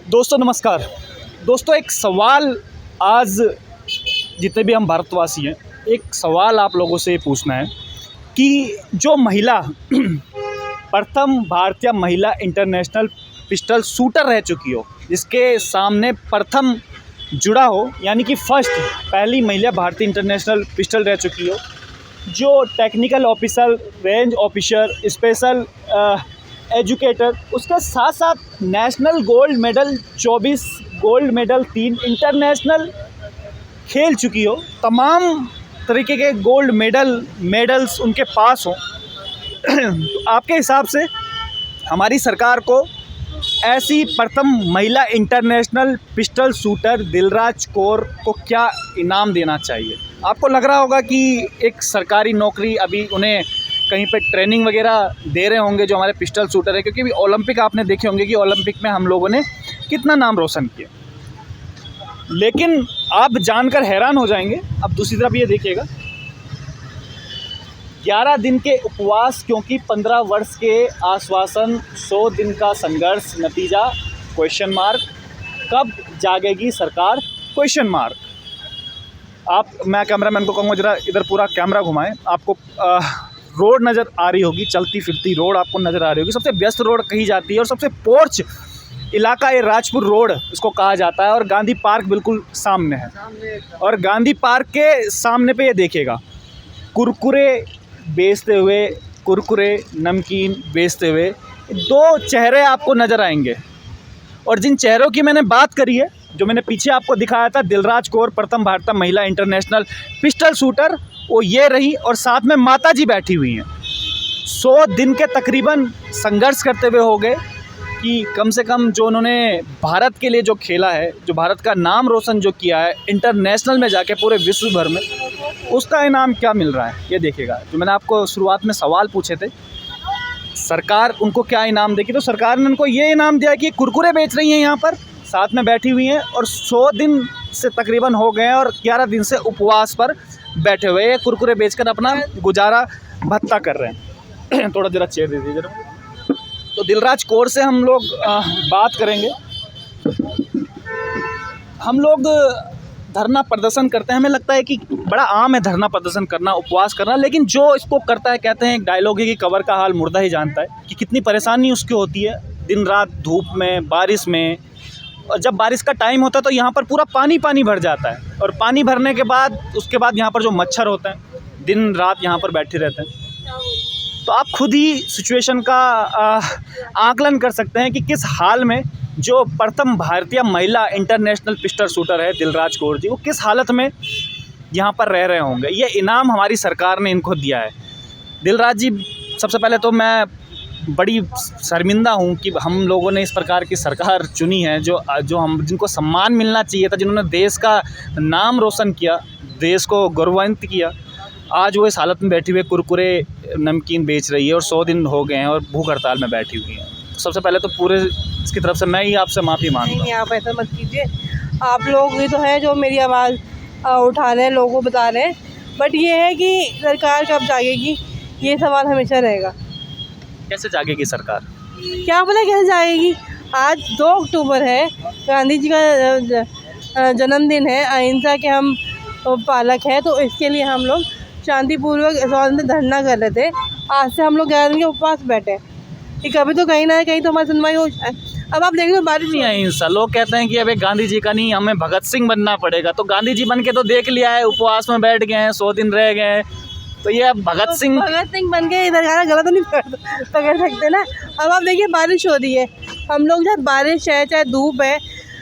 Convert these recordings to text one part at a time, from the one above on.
दोस्तों नमस्कार। दोस्तों एक सवाल आज जितने भी हम भारतवासी हैं, एक सवाल आप लोगों से पूछना है कि जो महिला प्रथम भारतीय महिला इंटरनेशनल पिस्टल शूटर रह चुकी हो, जिसके सामने प्रथम जुड़ा हो, यानी कि फर्स्ट पहली महिला भारतीय इंटरनेशनल पिस्टल रह चुकी हो, जो technical officer, range officer, special educator, उसके साथ साथ national gold medal 24, gold medal 3, international खेल चुकी हो, तमाम तरीके के गोल्ड मेडल्स उनके पास हो। तो आपके हिसाब से हमारी सरकार को ऐसी प्रथम महिला international pistol shooter Dilraj Kaur को क्या इनाम देना चाहिए? आपको लग रहा होगा कि एक सरकारी नौकरी, अभी उन्हें कहीं पे ट्रेनिंग वगैरह दे रहे होंगे जो हमारे पिस्टल शूटर है, क्योंकि अभी ओलंपिक आपने देखे होंगे कि ओलंपिक में हम लोगों ने कितना नाम रोशन किया। लेकिन आप जानकर हैरान हो जाएंगे। अब दूसरी तरफ ये देखिएगा, 11 दिन के उपवास क्योंकि 15 वर्ष के आश्वासन, 100 दिन का संघर्ष, नतीजा क्वेश्चन मार्क, कब जागेगी सरकार क्वेश्चन मार्क। मैं कैमरामैन को कहूँगा जरा इधर पूरा कैमरा घुमाएं, आपको रोड नज़र आ रही होगी, चलती फिरती रोड आपको नज़र आ रही होगी। सबसे व्यस्त रोड कही जाती है और सबसे पोर्च इलाका ये राजपुर रोड इसको कहा जाता है, और गांधी पार्क बिल्कुल सामने है। और गांधी पार्क के सामने पे ये देखिएगा, कुरकुरे बेचते हुए, कुरकुरे नमकीन बेचते हुए दो चेहरे आपको नज़र आएंगे। और जिन चेहरों की मैंने बात करी है, जो मैंने पीछे आपको दिखाया था, दिलराज कौर प्रथम भारतीय महिला इंटरनेशनल पिस्टल शूटर, वो ये रही, और साथ में माता जी बैठी हुई हैं। 100 दिन के तकरीबन संघर्ष करते हुए हो गए कि कम से कम जो उन्होंने भारत के लिए जो खेला है, जो भारत का नाम रोशन जो किया है इंटरनेशनल में जाके पूरे विश्व भर में, उसका इनाम क्या मिल रहा है ये देखिएगा। जो मैंने आपको शुरुआत में सवाल पूछे थे, सरकार उनको क्या इनाम देगी, तो सरकार ने उनको ये इनाम दिया कि कुरकुरे बेच रही हैं, यहाँ पर साथ में बैठी हुई हैं, और 100 दिन से तकरीबन हो गए हैं और 11 दिन से उपवास पर बैठे हुए हैं, कुरकुरे बेचकर अपना गुजारा भत्ता कर रहे हैं। थोड़ा जरा चेयर दे दीजिए जरा। तो दिलराज कौर से हम लोग बात करेंगे। हम लोग धरना प्रदर्शन करते हैं, हमें लगता है कि बड़ा आम है धरना प्रदर्शन करना, उपवास करना, लेकिन जो इसको करता है, कहते हैं एक डायलॉग है कि कबर का हाल मुर्दा ही जानता है कि कितनी परेशानी उसकी होती है, दिन रात धूप में, बारिश में। और जब बारिश का टाइम होता है तो यहाँ पर पूरा पानी भर जाता है, और पानी भरने के बाद उसके बाद यहाँ पर जो मच्छर होते हैं दिन रात यहाँ पर बैठे रहते हैं। तो आप खुद ही सिचुएशन का आकलन कर सकते हैं कि किस हाल में जो प्रथम भारतीय महिला इंटरनेशनल पिस्टल शूटर है दिलराज कौर जी, वो किस हालत में यहाँ पर रह रहे होंगे। ये इनाम हमारी सरकार ने इनको दिया है। दिलराज जी, सबसे पहले तो मैं बड़ी शर्मिंदा हूँ कि हम लोगों ने इस प्रकार की सरकार चुनी है, जो हम जिनको सम्मान मिलना चाहिए था, जिन्होंने देश का नाम रोशन किया, देश को गौरवान्वित किया। आज वो इस हालत में बैठी हुई कुरकुरे नमकीन बेच रही है, और 100 दिन हो गए हैं और भूख हड़ताल में बैठी हुई है। सबसे पहले तो पूरे इसकी तरफ से मैं ही आपसे माफ़ी मांगता हूँ। आप ऐसा मत कीजिए, आप लोग भी तो हैं जो मेरी आवाज़ उठा रहे हैं, लोगों को बता रहे हैं, बट ये है कि सरकार कब जागेगी, ये सवाल हमेशा रहेगा। कैसे जागेगी सरकार? क्या पता कैसे जाएगी। आज 2 अक्टूबर है, गांधी जी का जन्मदिन है, अहिंसा के हम पालक हैं, तो इसके लिए हम लोग शांतिपूर्वक स्वातंत्र धरना कर रहे थे। आज से हम लोग 11 दिन के उपवास बैठे कि कभी तो कहीं ना कहीं तो हमारी सुनवाई हो जाए। अब आप देख लो, बारिश नहीं अहिंसा, लोग कहते हैं कि अब एक गांधी जी का नहीं, हमें भगत सिंह बनना पड़ेगा। तो गांधी जी बन के तो देख लिया है, उपवास में बैठ गए हैं, 100 दिन रह गए हैं, तो ये अब भगत सिंह बन के इधर गाना गलत तो नहीं पकड़ सकते ना। अब आप देखिए बारिश हो रही है, हम लोग जब बारिश है चाहे धूप है,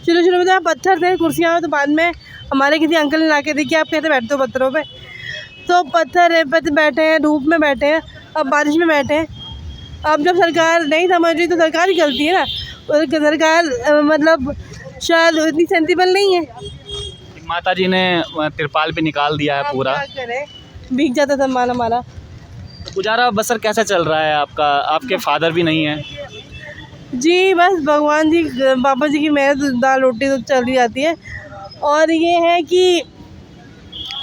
शुरू में तो पत्थर थे कुर्सियाँ में, तो बाद में हमारे किसी अंकल ने ला के देखिए, आप कैसे बैठते हो पत्थरों पे, तो पत्थर पे बैठे हैं, धूप में बैठे हैं, अब बारिश में बैठे हैं। अब जब सरकार नहीं समझ रही तो सरकार ही गलती है ना, और सरकार मतलब शायद इतनी सेंसिबल नहीं है। माता जी ने तिरपाल भी निकाल दिया है पूरा, भीग जाता सामान हमारा। तो गुजारा बसर कैसा चल रहा है आपका? आपके फादर भी नहीं है जी, बस भगवान जी, बाबा जी की मेहनत, दाल रोटी तो चल ही जाती है। और ये है कि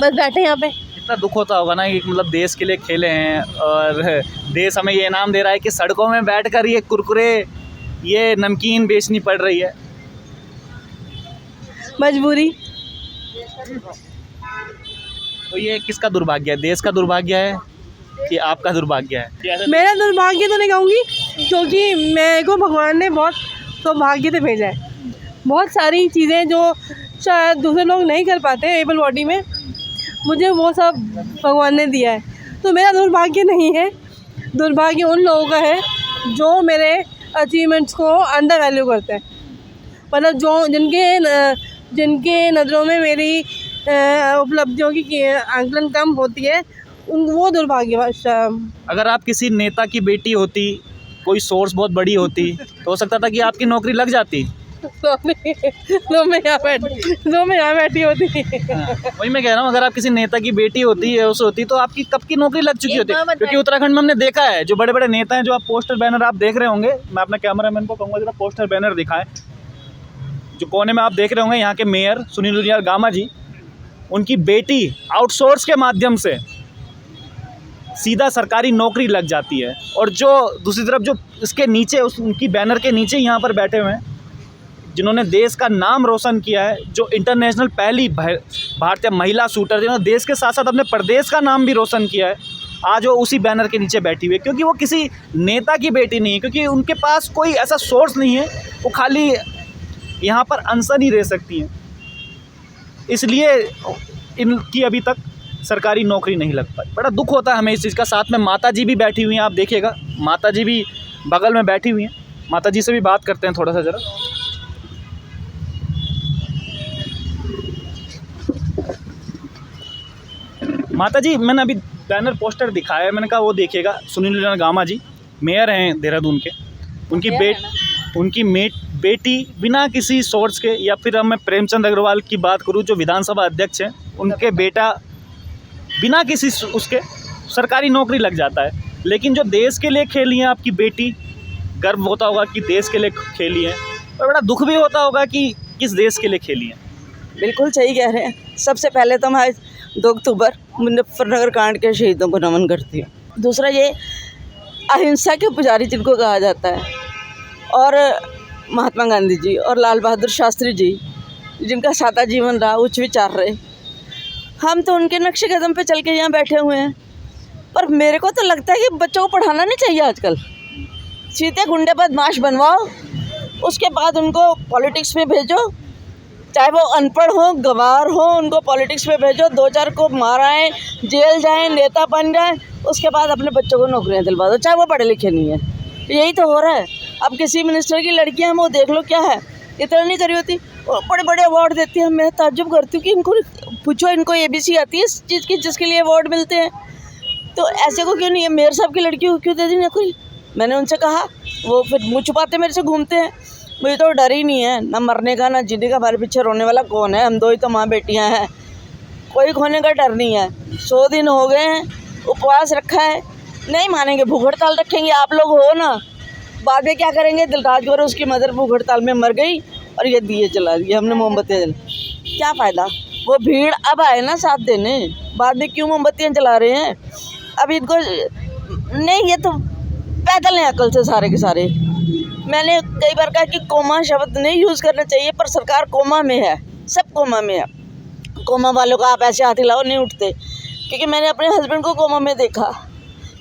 बस बैठे यहाँ पे। कितना दुख होता होगा ना कि मतलब देश के लिए खेले हैं और देश हमें ये इनाम दे रहा है कि सड़कों में बैठकर ये कुरकुरे ये नमकीन बेचनी पड़ रही है? मजबूरी। तो ये किसका दुर्भाग्य है, देश का दुर्भाग्य है कि आपका दुर्भाग्य है? मेरा दुर्भाग्य तो नहीं कहूँगी, क्योंकि मेरे को भगवान ने बहुत सौभाग्य से भेजा है। बहुत सारी चीज़ें जो शायद दूसरे लोग नहीं कर पाते एबल बॉडी में, मुझे वो सब भगवान ने दिया है। तो मेरा दुर्भाग्य नहीं है, दुर्भाग्य उन लोगों का है जो मेरे अचीवमेंट्स को अंडर वैल्यू करते हैं। मतलब जो जिनके नज़रों में मेरी उपलब्धियों की आंकलन कम होती है, वो दुर्भाग्यवश। अगर आप किसी नेता की बेटी होती, कोई सोर्स बहुत बड़ी होती, तो हो सकता था कि आपकी नौकरी लग जाती। तो मैं यहाँ बैठी होती। वही मैं कह रहा हूँ, अगर आप किसी नेता की बेटी होती है उस होती तो आपकी कब की नौकरी लग चुकी होती। क्योंकि उत्तराखंड में हमने देखा है, जो बड़े बड़े नेता हैं, जो आप पोस्टर बैनर आप देख रहे होंगे, मैं अपने कैमरामैन को कहूँगा जरा पोस्टर बैनर दिखाएं, जो कोने में आप देख रहे होंगे, यहाँ के मेयर सुनील गामा जी, उनकी बेटी आउटसोर्स के माध्यम से सीधा सरकारी नौकरी लग जाती है। और जो दूसरी तरफ जो इसके नीचे उनकी बैनर के नीचे यहाँ पर बैठे हुए हैं, जिन्होंने देश का नाम रोशन किया है, जो इंटरनेशनल पहली भारतीय महिला शूटर, जिन्होंने देश के साथ साथ अपने प्रदेश का नाम भी रोशन किया है, आज वो उसी बैनर के नीचे बैठी हुई है। क्योंकि वो किसी नेता की बेटी नहीं है, क्योंकि उनके पास कोई ऐसा सोर्स नहीं है, वो खाली यहाँ पर अनशन ही रह सकती हैं। इसलिए इनकी अभी तक सरकारी नौकरी नहीं लग पाई। बड़ा दुख होता है हमें इस चीज़ का। साथ में माता जी भी बैठी हुई हैं, आप देखिएगा, माता जी भी बगल में बैठी हुई हैं। माता जी से भी बात करते हैं थोड़ा सा ज़रा। माता जी, मैंने अभी बैनर पोस्टर दिखाया है, मैंने कहा वो देखिएगा। सुनील गामा जी मेयर हैं देहरादून के, उनकी बेटी बिना किसी सोर्स के, या फिर अब मैं प्रेमचंद अग्रवाल की बात करूं जो विधानसभा अध्यक्ष हैं, उनके बेटा बिना किसी उसके सरकारी नौकरी लग जाता है। लेकिन जो देश के लिए खेली है आपकी बेटी, गर्व होता होगा कि देश के लिए खेली है, और बड़ा दुख भी होता होगा कि किस देश के लिए खेली है। बिल्कुल सही कह रहे हैं। सबसे पहले तो मैं 2 अक्टूबर मुजफ्फरनगर कांड के शहीदों को नमन करती हूँ। दूसरा ये अहिंसा के पुजारी जिनको कहा जाता है, और महात्मा गांधी जी और लाल बहादुर शास्त्री जी, जिनका सादा जीवन रहा, उच्च विचार रहे, हम तो उनके नक्शे कदम पे चल के यहाँ बैठे हुए हैं। पर मेरे को तो लगता है कि बच्चों को पढ़ाना नहीं चाहिए आजकल। सीधे गुंडे बदमाश बनवाओ, उसके बाद उनको पॉलिटिक्स में भेजो, चाहे वो अनपढ़ हो, गंवार हो, उनको पॉलिटिक्स में भेजो, 2-4 को माराएं, जेल जाएं, नेता बन जाएं, उसके बाद अपने बच्चों को नौकरियां दिलवा दो, चाहे वो पढ़े लिखे नहीं है। यही तो हो रहा है। अब किसी मिनिस्टर की लड़कियां हैं, वो देख लो क्या है, इतना नहीं करी होती, बड़े बड़े अवार्ड देती हैं। मैं ताज्जुब करती हूँ कि इनको पूछो, इनको ABC आती है इस चीज़ की जिसके लिए अवार्ड मिलते हैं। तो ऐसे को क्यों नहीं है, मेयर साहब की लड़की को क्यों दे दी नौकरी? मैंने उनसे कहा, वो फिर मुँह छुपाते मेरे से घूमते हैं। मुझे तो डर ही नहीं है, ना मरने का ना जीने का। हमारे पीछे रोने वाला कौन है? हम 2 ही तो माँ बेटियाँ हैं, कोई खोने का डर नहीं है। 100 दिन हो गए हैं, उपवास रखा है, नहीं मानेंगे, भूख हड़ताल रखेंगे। आप लोग हो ना, बाद में क्या करेंगे? दिलराज और उसकी मदर भूख हड़ताल में मर गई और ये दिए जला दिए हमने, मोमबत्तियाँ जला, क्या फ़ायदा? वो भीड़ अब आए ना साथ देने, बाद में क्यों मोमबत्तियाँ जला रहे हैं? अब इनको नहीं, ये तो पैदल हैं अकल से सारे के सारे। मैंने कई बार कहा कि कोमा शब्द नहीं यूज़ करना चाहिए, पर सरकार कोमा में है, सब कोमा में है। कोमा वालों का आप ऐसे हाथ हिलाओ, नहीं उठते। क्योंकि मैंने अपने हस्बैंड को कोमा में देखा,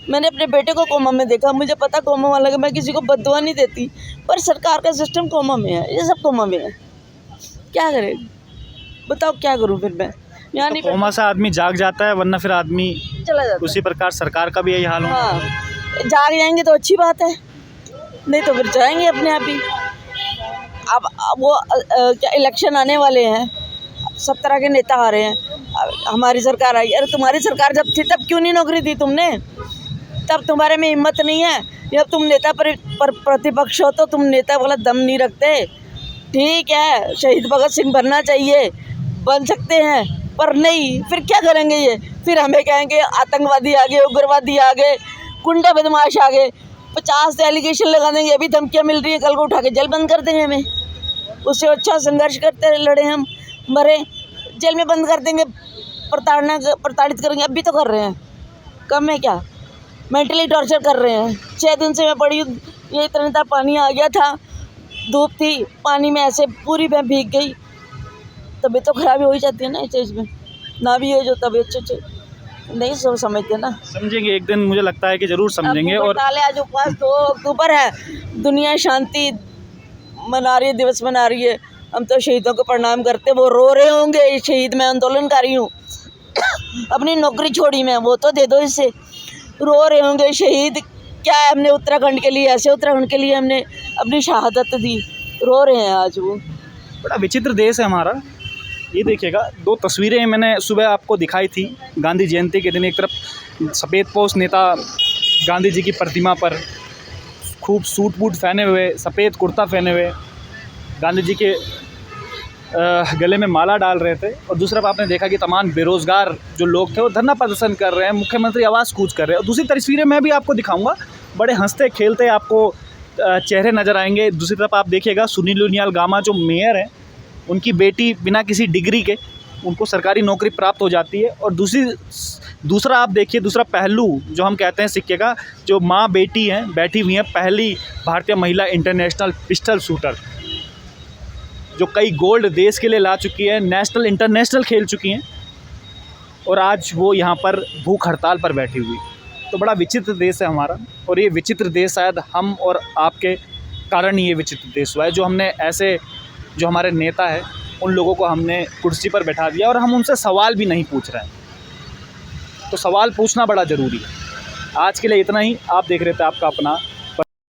मैंने अपने बेटे को कोमा में देखा, मुझे पता कोमा वाला का। मैं किसी को बद्दुआ नहीं देती, पर सरकार का सिस्टम कोमा में है, ये सब कोमा में है। क्या करें, बताओ क्या करूं फिर मैं? यहाँ नहीं, कोमा से आदमी जाग जाता है, वरना फिर आदमी चला जाता है। उसी प्रकार सरकार का भी यही हाल होगा। हाँ, जाग जाएंगे तो अच्छी बात है, नहीं तो फिर जाएंगे अपने आप ही। अब वो क्या इलेक्शन आने वाले हैं, सब तरह के नेता आ रहे हैं। हमारी सरकार आई, अरे तुम्हारी सरकार जब थी तब क्यों नहीं नौकरी दी तुमने? तब तुम्हारे में हिम्मत नहीं है। जब तुम नेता पर प्रतिपक्ष हो तो तुम नेता वाला दम नहीं रखते। ठीक है, शहीद भगत सिंह बनना चाहिए, बन सकते हैं, पर नहीं, फिर क्या करेंगे ये? फिर हमें कहेंगे आतंकवादी आ गए, उग्रवादी आ गए, गुंडा बदमाश आ गए, 50 एलिगेशन लगा देंगे, अभी धमकियाँ मिल रही है, कल को उठा के जेल बंद कर देंगे हमें। उससे अच्छा संघर्ष करते लड़े, हम मरे, जेल में बंद कर देंगे, प्रताड़ित करेंगे। अभी तो कर रहे हैं, कम है क्या? मेंटली टॉर्चर कर रहे हैं। 6 दिन से मैं पड़ी हूँ, ये इतना पानी आ गया था, धूप थी, पानी में ऐसे पूरी मैं भीग गई। तबीयत तो खराब हो ही जाती है ना इस चीज़ में, ना भी हो जो तबीयत अच्छे नहीं सोच समझते ना। समझेंगे एक दिन, मुझे लगता है कि ज़रूर समझेंगे। और आज उपवास 2 अक्टूबर है, दुनिया शांति मना रही है, दिवस मना रही है। हम तो शहीदों को प्रणाम करते, वो रो रहे होंगे शहीद, मैं आंदोलनकारी हूँ अपनी नौकरी छोड़ी मैं, वो तो दे दो इससे। रो रहे होंगे शहीद, क्या है हमने उत्तराखंड के लिए, ऐसे उत्तराखंड के लिए हमने अपनी शहादत दी, रो रहे हैं आज वो। बड़ा विचित्र देश है हमारा। ये देखिएगा, 2 तस्वीरें मैंने सुबह आपको दिखाई थी गांधी जयंती के दिन। एक तरफ सफ़ेद पोश नेता गांधी जी की प्रतिमा पर खूब सूट बूट पहने हुए, सफ़ेद कुर्ता पहने हुए गांधी जी के गले में माला डाल रहे थे, और दूसरी तरफ आपने देखा कि तमाम बेरोज़गार जो लोग थे वो धरना प्रदर्शन कर रहे हैं, मुख्यमंत्री आवास कूच कर रहे हैं। और दूसरी तस्वीरें मैं भी आपको दिखाऊंगा, बड़े हंसते खेलते आपको चेहरे नज़र आएंगे। दूसरी तरफ आप देखिएगा, सुनील उनियाल गामा जो मेयर हैं, उनकी बेटी बिना किसी डिग्री के उनको सरकारी नौकरी प्राप्त हो जाती है। और दूसरा आप देखिए, दूसरा पहलू जो हम कहते हैं सिक्के का, जो माँ बेटी हैं बैठी हुई हैं, पहली भारतीय महिला इंटरनेशनल पिस्टल शूटर, जो कई गोल्ड देश के लिए ला चुकी है, नेशनल इंटरनेशनल खेल चुकी हैं, और आज वो यहाँ पर भूख हड़ताल पर बैठी हुई। तो बड़ा विचित्र देश है हमारा, और ये विचित्र देश शायद हम और आपके कारण ही ये विचित्र देश हुआ है। जो हमने ऐसे, जो हमारे नेता है, उन लोगों को हमने कुर्सी पर बैठा दिया और हम उनसे सवाल भी नहीं पूछ रहे हैं। तो सवाल पूछना बड़ा ज़रूरी है। आज के लिए इतना ही। आप देख रहे थे आपका अपना